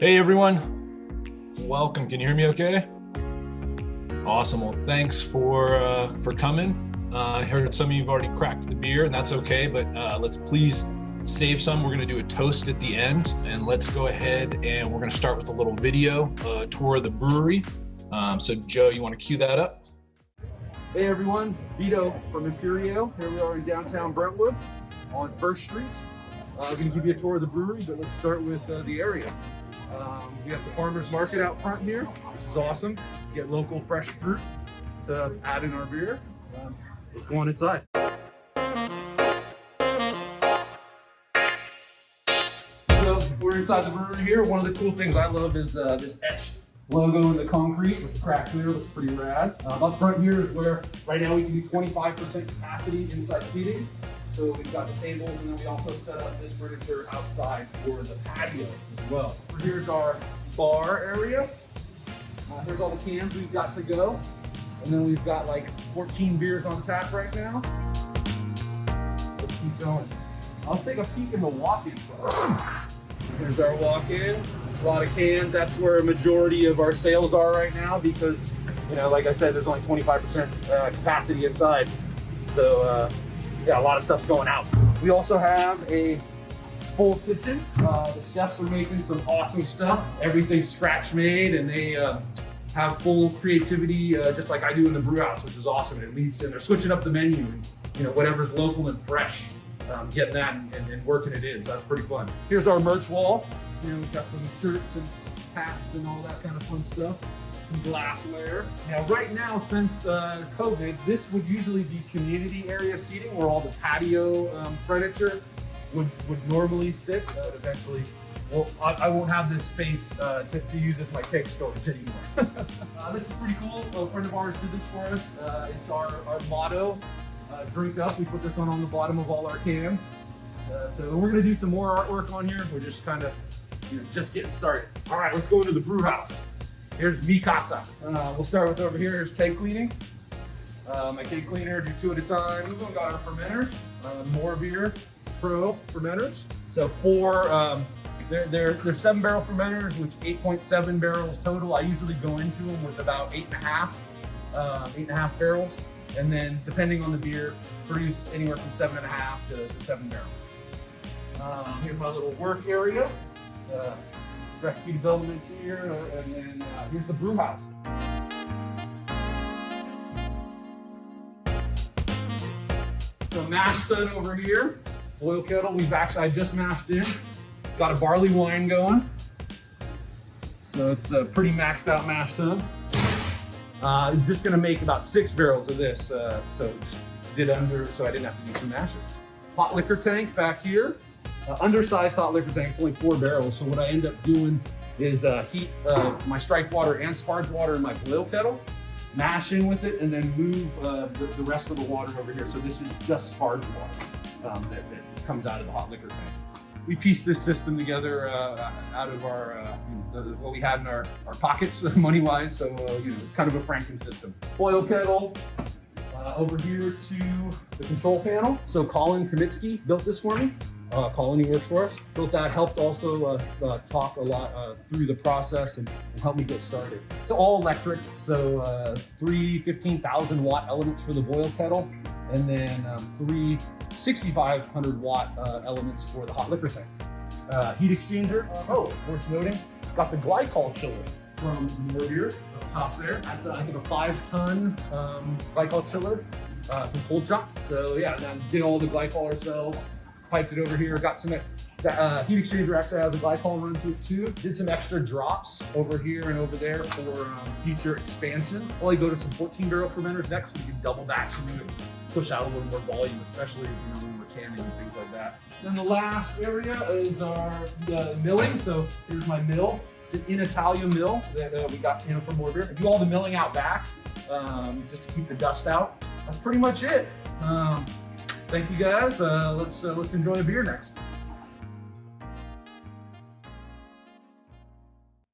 Hey everyone, welcome. Can you hear me okay? Awesome. Well, thanks for coming. I heard some of you have already cracked the beer, and that's okay, but let's please save some. We're going to do a toast at the end, and let's go ahead and we're going to start with a little video tour of the brewery. So Joe, you want to cue that up? Hey everyone, Vito from Imperiale. Here we are in downtown Brentwood on First Street. I'm going to give you a tour of the brewery, but let's start with the area. We have the farmers market out front here, which is awesome. Get local fresh fruit to add in our beer. Let's go on inside. So we're inside the brewery here. One of the cool things I love is this etched logo in the concrete with the cracks there. Looks pretty rad. Up front here is where right now we can do 25% capacity inside seating. So we've got the tables, and then we also set up this furniture outside for the patio as well. Here's our bar area. Here's all the cans we've got to go. And then we've got like 14 beers on tap right now. Let's keep going. I'll take a peek in the walk-in. Here's our walk-in. A lot of cans. That's where a majority of our sales are right now because, you know, like I said, there's only 25% capacity inside. So, yeah, a lot of stuff's going out. We also have a full kitchen. The chefs are making some awesome stuff. Everything's scratch made, and they have full creativity, just like I do in the brew house, which is awesome. It leads to, they're switching up the menu, and you know, whatever's local and fresh, getting that and working it in. So that's pretty fun. Here's our merch wall. You know, we've got some shirts and hats and all that kind of fun stuff. Some glassware. Now, right now, since COVID, this would usually be community area seating where all the patio furniture would normally sit. Eventually, well, I won't have this space to use as my keg storage anymore. This is pretty cool. A friend of ours did this for us. It's our motto, drink up. We put this on the bottom of all our cans. So we're gonna do some more artwork on here. We're just kind of, you know, just getting started. All right, let's go into the brew house. Here's Mi Casa. We'll start with over here. Here's keg cleaning. My keg cleaner, do 2 at a time. We've got our fermenters, MoreBeer Pro fermenters. So they're 7-barrel fermenters, which 8.7 barrels total. I usually go into them with about 8.5 barrels, and then depending on the beer, produce anywhere from 7.5 to 7 barrels. Here's my little work area. Recipe development here, and then here's the brew house. So mash tun over here, boil kettle. I just mashed in. Got a barley wine going. So it's a pretty maxed out mash tun. I'm just gonna make about 6 barrels of this. So just did under, so I didn't have to do 2 mashes. Hot liquor tank back here. Undersized hot liquor tank, it's only 4 barrels. So what I end up doing is heat my strike water and sparge water in my boil kettle, mash in with it, and then move the rest of the water over here. So this is just sparge water that comes out of the hot liquor tank. We pieced this system together out of our what we had in our pockets money-wise. So you know, it's kind of a Franken system. Boil kettle. Over here to the control panel. So Colin Kamitsky built this for me. Colin, he works for us. Built that, helped also talk a lot through the process and help me get started. It's all electric, so 3 15,000 watt elements for the boil kettle, and then 3 6,500 watt elements for the hot liquor tank. Heat exchanger. Worth noting, got the glycol chiller from MoreBeer up top there. That's I think a 5-ton glycol chiller from Cold Shop. So yeah, then did all the glycol ourselves. Piped it over here. Got some heat exchanger actually has a glycol run to it too. Did some extra drops over here and over there for future expansion. Probably go to some 14-barrel fermenters next, so we can double batch and push out a little more volume, especially when we're canning and things like that. Then the last area is our milling. So here's my mill. It's an in Italia mill that we got from MoreBeer. I do all the milling out back just to keep the dust out. That's pretty much it. Thank you guys. Let's enjoy a beer next.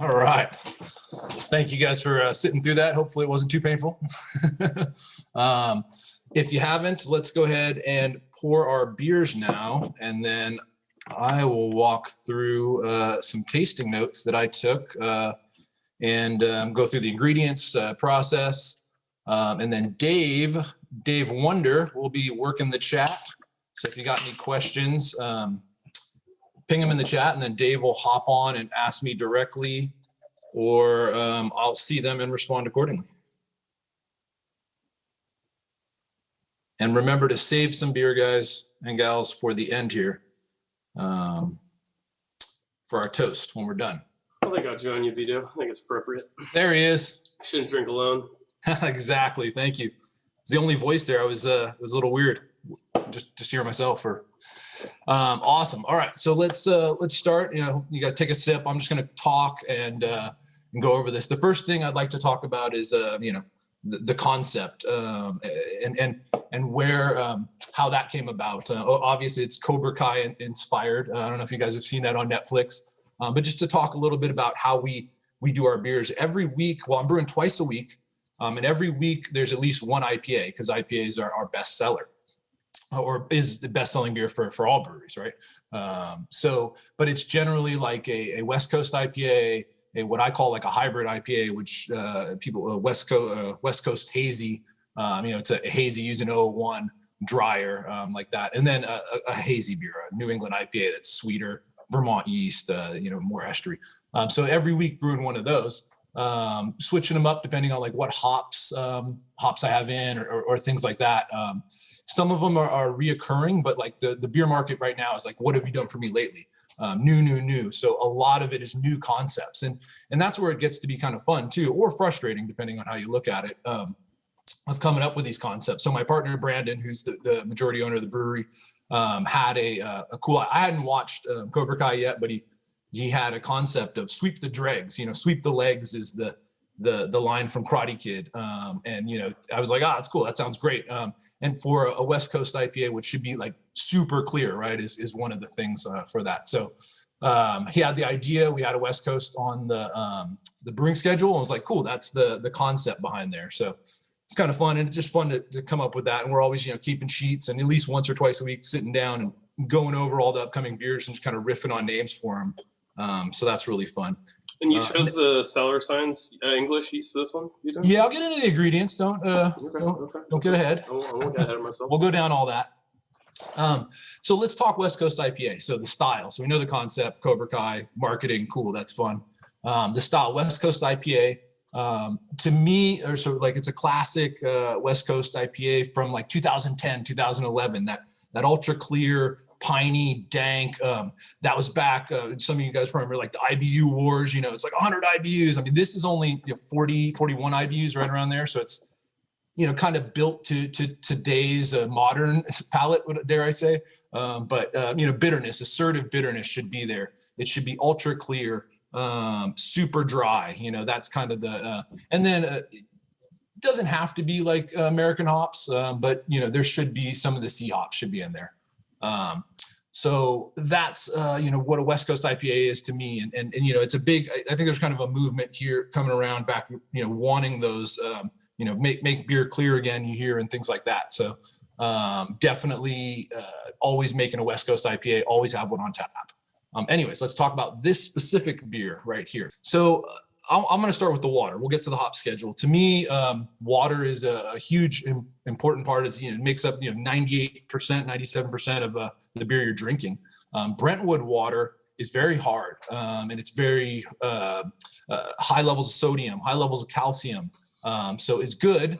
All right. Thank you guys for sitting through that. Hopefully it wasn't too painful. If you haven't, let's go ahead and pour our beers now. And then I will walk through some tasting notes that I took and go through the ingredients process. And then Dave Wonder will be working the chat. So if you got any questions, ping him in the chat, and then Dave will hop on and ask me directly, or I'll see them and respond accordingly. And remember to save some beer, guys and gals, for the end here, for our toast when we're done. I think I'll join you, Vito. I think it's appropriate. There he is. Shouldn't drink alone. Exactly. Thank you. It's the only voice there. It was a little weird, just hear myself. Or awesome. All right, so let's start. You guys take a sip. I'm just going to talk and go over this. The first thing I'd like to talk about is the concept and where how that came about. Obviously, it's Cobra Kai inspired. I don't know if you guys have seen that on Netflix, but just to talk a little bit about how we do our beers every week. Well, I'm brewing twice a week, and every week there's at least one IPA, because IPAs are our best seller, or is the best-selling beer for all breweries, right? But it's generally like a West Coast IPA, what I call like a hybrid IPA, which people West Coast hazy. It's a hazy using 001 drier, like that, and then a hazy beer, a New England IPA that's sweeter, Vermont yeast, more estery. So every week brewing one of those, switching them up depending on like what hops I have in, or things like that. Some of them are reoccurring, but like the beer market right now is like, what have you done for me lately? New. So a lot of it is new concepts, and that's where it gets to be kind of fun too, or frustrating depending on how you look at it, of coming up with these concepts. So my partner Brandon, who's the majority owner of the brewery, had a cool. I hadn't watched Cobra Kai yet, but he had a concept of sweep the dregs. Sweep the legs is the line from Karate Kid, and I was like, it's cool, that sounds great. And for a West Coast IPA, which should be like super clear, right, is one of the things for that. So he had the idea. We had a West Coast on the brewing schedule, and I was like, cool, that's the concept behind there. So it's kind of fun, and it's just fun to come up with that. And we're always keeping sheets, and at least once or twice a week sitting down and going over all the upcoming beers and just kind of riffing on names for them. So that's really fun. And you chose the CellarScience English Yeast for this one? Yeah, I'll get into the ingredients. Don't get ahead. I won't get ahead of myself. We'll go down all that. So let's talk West Coast IPA. So the style. So we know the concept, Cobra Kai, marketing, cool, that's fun. The style, West Coast IPA, to me, or sort of like it's a classic West Coast IPA from like 2010, 2011, that ultra clear, piney, dank. That was back, some of you guys remember like the IBU wars, it's like 100 IBUs. I mean, this is only 40, 41 IBUs, right around there. So it's, kind of built to today's modern palate, dare I say. But bitterness, assertive bitterness should be there. It should be ultra clear, super dry. That's kind of the, and then it doesn't have to be like American hops, but there should be some of the C hops should be in there. So that's what a West Coast IPA is to me, and it's a big. I think there's kind of a movement here coming around back, wanting those, make beer clear again. You hear and things like that. So definitely always making a West Coast IPA. Always have one on tap. Anyways, let's talk about this specific beer right here. So I'm going to start with the water. We'll get to the hop schedule. To me, water is a huge, important part. It makes up 98%, 97% of the beer you're drinking. Brentwood water is very hard, and it's very high levels of sodium, high levels of calcium. So it's good.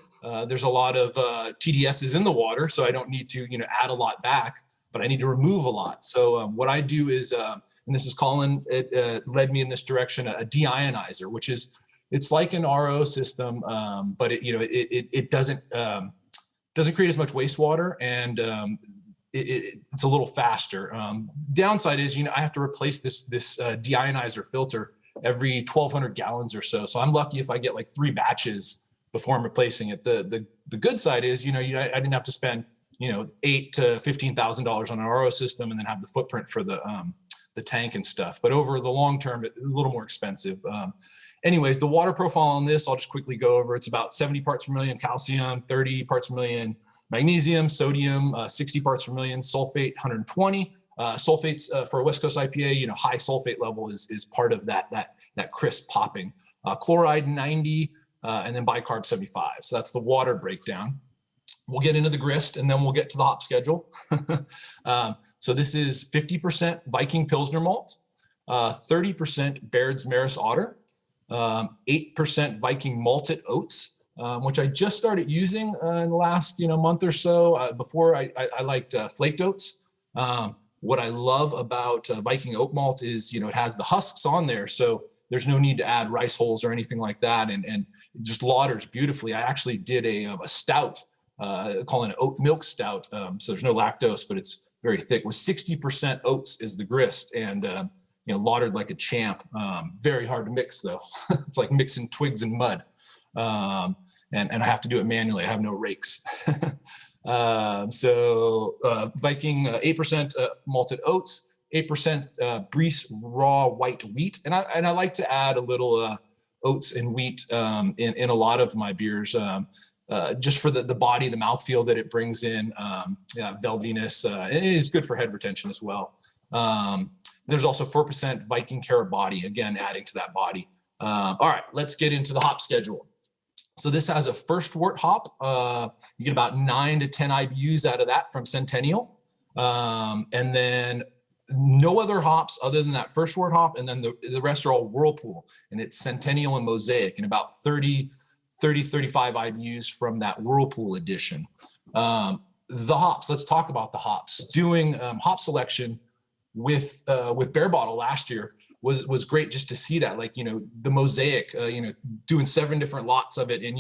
There's a lot of TDSs in the water, so I don't need to add a lot back, but I need to remove a lot. So what I do is, and this is Colin, it led me in this direction, a deionizer, which is, it's like an RO system, but it doesn't create as much wastewater, and it's a little faster. Downside is, I have to replace this deionizer filter every 1,200 gallons or so. So I'm lucky if I get like 3 batches before I'm replacing it. The good side is, I didn't have to spend $8,000 to $15,000 on an RO system and then have the footprint for the tank and stuff. But over the long term, it's a little more expensive. Anyways, the water profile on this, I'll just quickly go over. It's about 70 parts per million calcium, 30 parts per million magnesium, sodium, 60 parts per million, sulfate, 120, Sulfates for a West Coast IPA, high sulfate level is part of that crisp popping. Chloride 90, and then bicarb 75. So that's the water breakdown. We'll get into the grist and then we'll get to the hop schedule. So this is 50% Viking Pilsner malt, 30% Baird's Maris Otter, 8% Viking malted oats, which I just started using in the last month or so. Before I liked flaked oats. What I love about Viking oat malt is it has the husks on there, so there's no need to add rice hulls or anything like that, and it just lauters beautifully. I actually did a stout, calling it Oat Milk Stout. So there's no lactose, but it's very thick. With 60% oats is the grist, and laughtered like a champ. Very hard to mix though. It's like mixing twigs and mud, and I have to do it manually. I have no rakes. So Viking 8% malted oats, 8% Brice raw white wheat, and I like to add a little oats and wheat in a lot of my beers. Just for the body, the mouthfeel that it brings in, velvetiness. It is good for head retention as well. There's also 4% Viking Carrot body, again, adding to that body. All right, let's get into the hop schedule. So this has a first wort hop. You get about 9 to 10 IBUs out of that from Centennial. And then no other hops other than that first wort hop. And then the rest are all Whirlpool, and it's Centennial and Mosaic, and about 35 IBUs from that Whirlpool edition. The hops, let's talk about the hops. Doing hop selection with Bear Bottle last year was great, just to see that, the Mosaic, doing 7 different lots of it. And,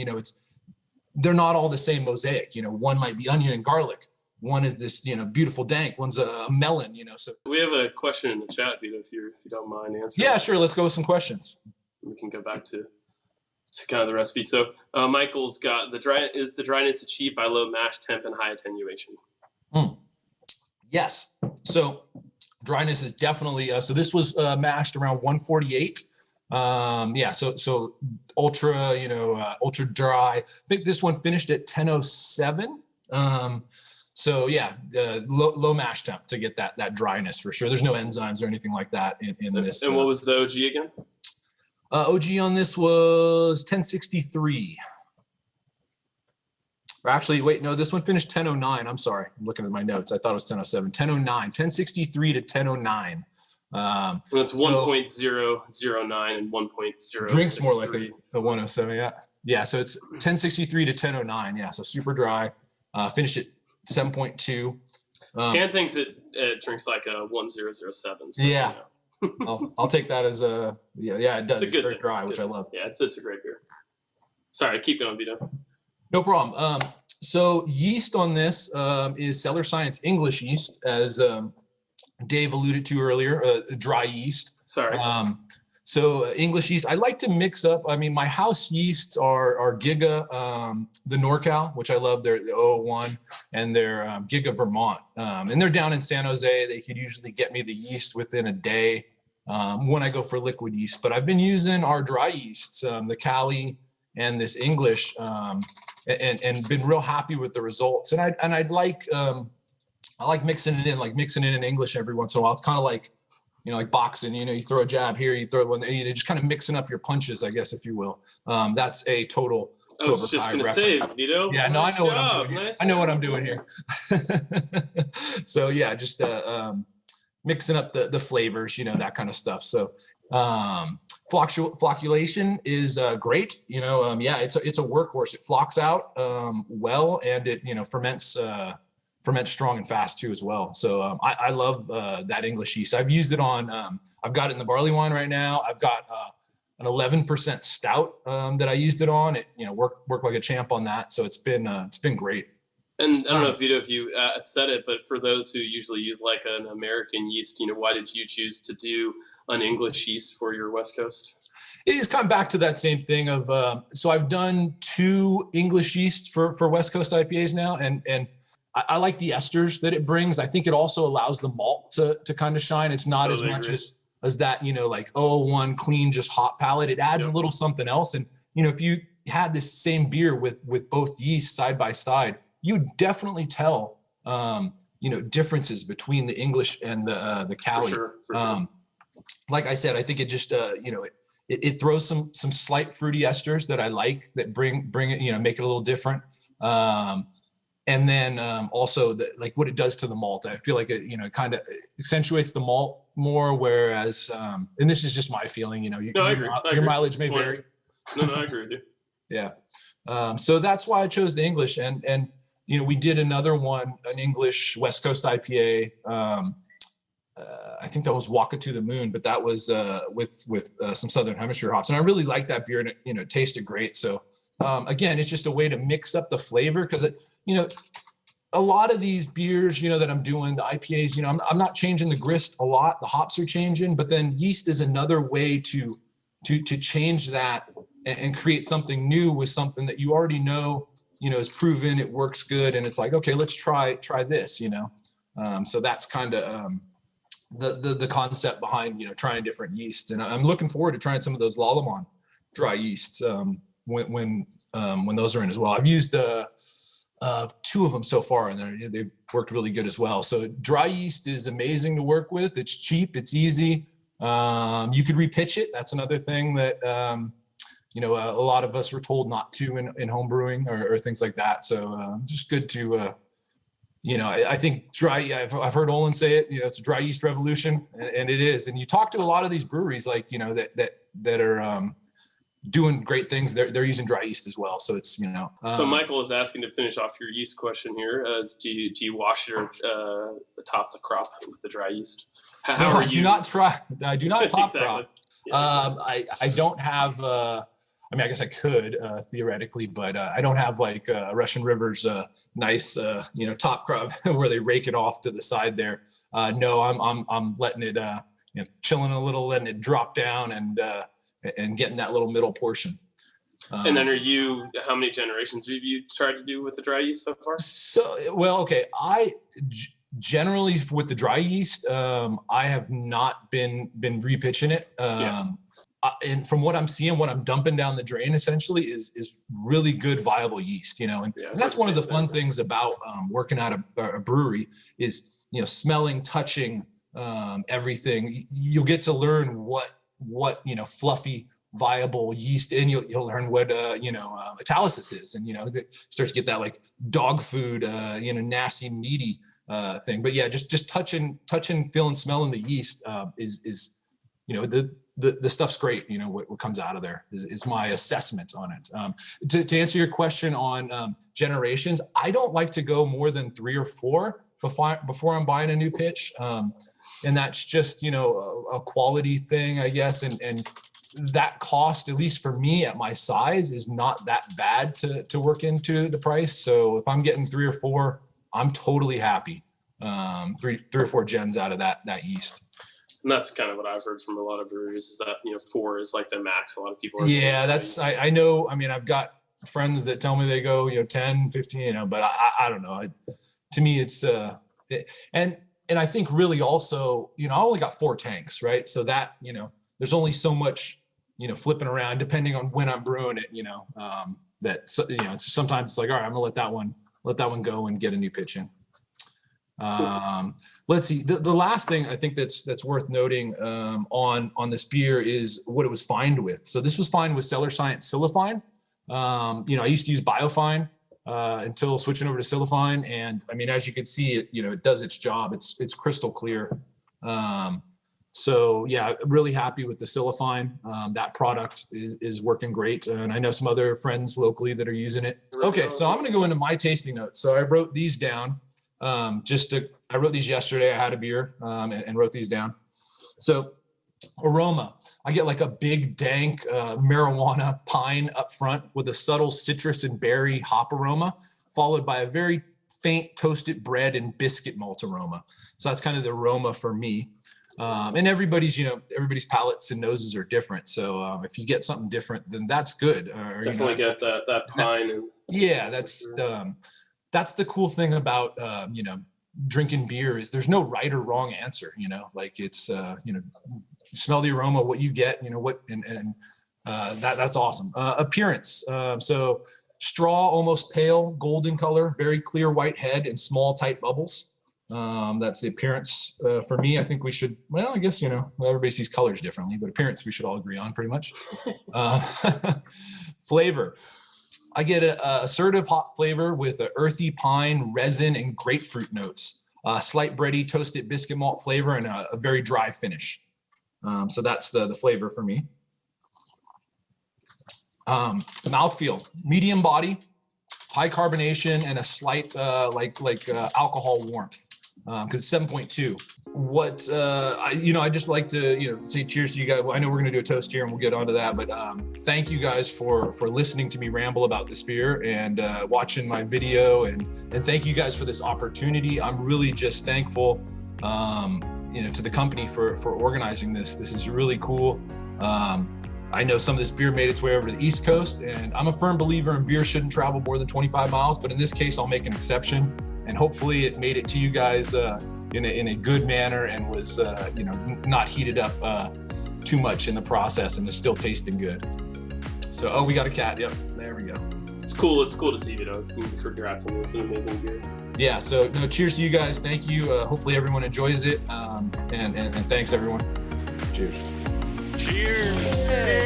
they're not all the same Mosaic. One might be onion and garlic. One is this, beautiful dank. One's a melon, so. We have a question in the chat, Vito, if you don't mind answering. Yeah, sure. Let's go with some questions. We can go back to kind of the recipe. So Michael's got the dryness achieved by low mash temp and high attenuation? Yes. So dryness is definitely, so this was mashed around 148. So ultra, ultra dry. I think this one finished at 1007. So yeah, low mash temp to get that dryness for sure. There's no enzymes or anything like that in this. And what was the OG again? OG on this was 1063. Or actually, wait, no, this one finished 1009. I'm sorry. I'm looking at my notes. I thought it was 1007. 1009, 1063 to 1009. Well, it's 1.009 and 1.063. Drinks more like the 107, yeah. Yeah, so it's 1063 to 1009. Yeah, so super dry. Finished at 7.2. Can thinks it drinks like a 1007. So, yeah. I'll take that as a it does. It's very dry, which I love. Yeah, it's a great beer. Sorry, keep going, Vito. No problem. So yeast on this is CellarScience English Yeast, as Dave alluded to earlier, dry yeast. Sorry. So English yeast, I like to mix up. I mean, my house yeasts are Giga, the NorCal, which I love. They're the 001, and they're Giga Vermont. And they're down in San Jose. They could usually get me the yeast within a day when I go for liquid yeast. But I've been using our dry yeasts, the Cali and this English, and been real happy with the results. And I like mixing it in English every once in a while. It's kind of like, like boxing, you throw a jab here, you throw one, just kind of mixing up your punches, I guess, if you will. That's a total. I was just going to say, Vito. Yeah, no, nice I know what I'm doing. Nice. I know what I'm doing here. So yeah, just mixing up the flavors, that kind of stuff. So flocculation is great. It's a workhorse. It flocks out well, and it ferments strong and fast too as well. So I love that English yeast. I've used it on, I've got it in the barley wine right now. I've got an 11% stout that I used it on. It worked like a champ on that. So it's been great. And I don't know, Vito, if you said it, but for those who usually use like an American yeast, why did you choose to do an English yeast for your West Coast? It's kind of back to that same thing of, so I've done 2 English yeasts for West Coast IPAs now. And I like the esters that it brings. I think it also allows the malt to kind of shine. It's not totally as much as that, like 001 clean, just hop palate. It adds a little something else. And, if you had this same beer with both yeasts side by side, you definitely tell, differences between the English and the Cali. For sure. Like I said, I think it just, it throws some slight fruity esters that I like, that bring it, make it a little different. And then also like what it does to the malt. I feel like it, kind of accentuates the malt more. Whereas, and this is just my feeling, I agree. Your mileage may vary. No, I agree with you. Yeah. So that's why I chose the English. And we did another one, an English West Coast IPA. I think that was Walk It to the Moon, but that was with some Southern Hemisphere hops. And I really liked that beer, and it tasted great. So again, it's just a way to mix up the flavor, because a lot of these beers, that I'm doing, the IPAs, I'm not changing the grist a lot. The hops are changing, but then yeast is another way to change that and create something new with something that you already know, is proven, it works good. And it's like, okay, let's try this, so that's kind of the concept behind, trying different yeast. And I'm looking forward to trying some of those Lallemand dry yeasts when those are in as well. I've used two of them so far, and they've worked really good as well. So dry yeast is amazing to work with. It's cheap, it's easy. You could repitch it. That's another thing that, a lot of us were told not to in home brewing or things like that. So just good to, I think I've heard Olin say it, it's a dry yeast revolution, and it is. And you talk to a lot of these breweries, like, that are doing great things. They're using dry yeast as well. So it's, So Michael is asking, to finish off your yeast question here, do you wash your top the crop with the dry yeast? How are you? I do not top exactly. crop. Yeah. I don't have, I guess I could theoretically, but I don't have like Russian River's nice, top crop where they rake it off to the side there. No, I'm letting it, chilling a little, letting it drop down and getting that little middle portion. And then how many generations have you tried to do with the dry yeast so far? Okay. Generally with the dry yeast, I have not been repitching it. And from what I'm seeing, what I'm dumping down the drain essentially is really good, viable yeast, and that's one of the fun things about working at a brewery is, smelling, touching everything. You'll get to learn what fluffy, viable yeast, and you'll learn what italysis is, and start to get that like dog food, nasty, meaty thing. But yeah, just touching, feeling, smelling the yeast is the stuff's great. What comes out of there is my assessment on it. To answer your question on generations, I don't like to go more than 3 or 4 before I'm buying a new pitch. And that's just, a quality thing, I guess. And that cost, at least for me at my size, is not that bad to work into the price. So if I'm getting 3 or 4, I'm totally happy. 3 or 4 gens out of that yeast. And that's kind of what I've heard from a lot of breweries, is that 4 is like the max. A lot of people are. Yeah, that's I know. I've got friends that tell me they go 10, 15. But I don't know. To me, it's and I think really also I only got 4 tanks, right? So that there's only so much flipping around depending on when I'm brewing it. That sometimes it's like, all right, I'm gonna let that one go and get a new pitch in. Let's see. The last thing I think that's worth noting on this beer is what it was fined with. So this was fined with CellarScience Silifine. I used to use Biofine until switching over to Silifine, and as you can see, it does its job. It's crystal clear. So yeah, really happy with the Silifine. That product is working great, and I know some other friends locally that are using it. Okay, so I'm going to go into my tasting notes. So I wrote these down. I wrote these yesterday. I had a beer and wrote these down. So aroma, I get like a big dank marijuana pine up front with a subtle citrus and berry hop aroma, followed by a very faint toasted bread and biscuit malt aroma. So that's kind of the aroma for me. And everybody's palates and noses are different. So if you get something different, then that's good. Definitely get that pine. Yeah, that's the cool thing about drinking beer is there's no right or wrong answer. Like it's you smell the aroma, what you get, that's awesome. Appearance, so straw, almost pale golden color, very clear white head and small tight bubbles. That's the appearance for me. I think we should, well, I guess, everybody sees colors differently, but appearance we should all agree on pretty much. Flavor. I get a assertive hop flavor with an earthy pine, resin, and grapefruit notes. Slight bready, toasted biscuit malt flavor, and a very dry finish. So that's the flavor for me. Mouthfeel, medium body, high carbonation, and a slight alcohol warmth, because it's 7.2. What I just like to say cheers to you guys. Well, I know we're gonna do a toast here, and we'll get onto that. But thank you guys for listening to me ramble about this beer and watching my video, and thank you guys for this opportunity. I'm really just thankful, to the company for organizing this. This is really cool. I know some of this beer made its way over to the East Coast, and I'm a firm believer in beer shouldn't travel more than 25 miles. But in this case, I'll make an exception, and hopefully it made it to you guys in a good manner and was not heated up too much in the process, and is still tasting good. So we got a cat. Yep, there we go. It's cool. It's cool to see, Vito. Congrats on this, an amazing beer. Yeah. So cheers to you guys. Thank you. Hopefully everyone enjoys it. And thanks everyone. Cheers. Cheers.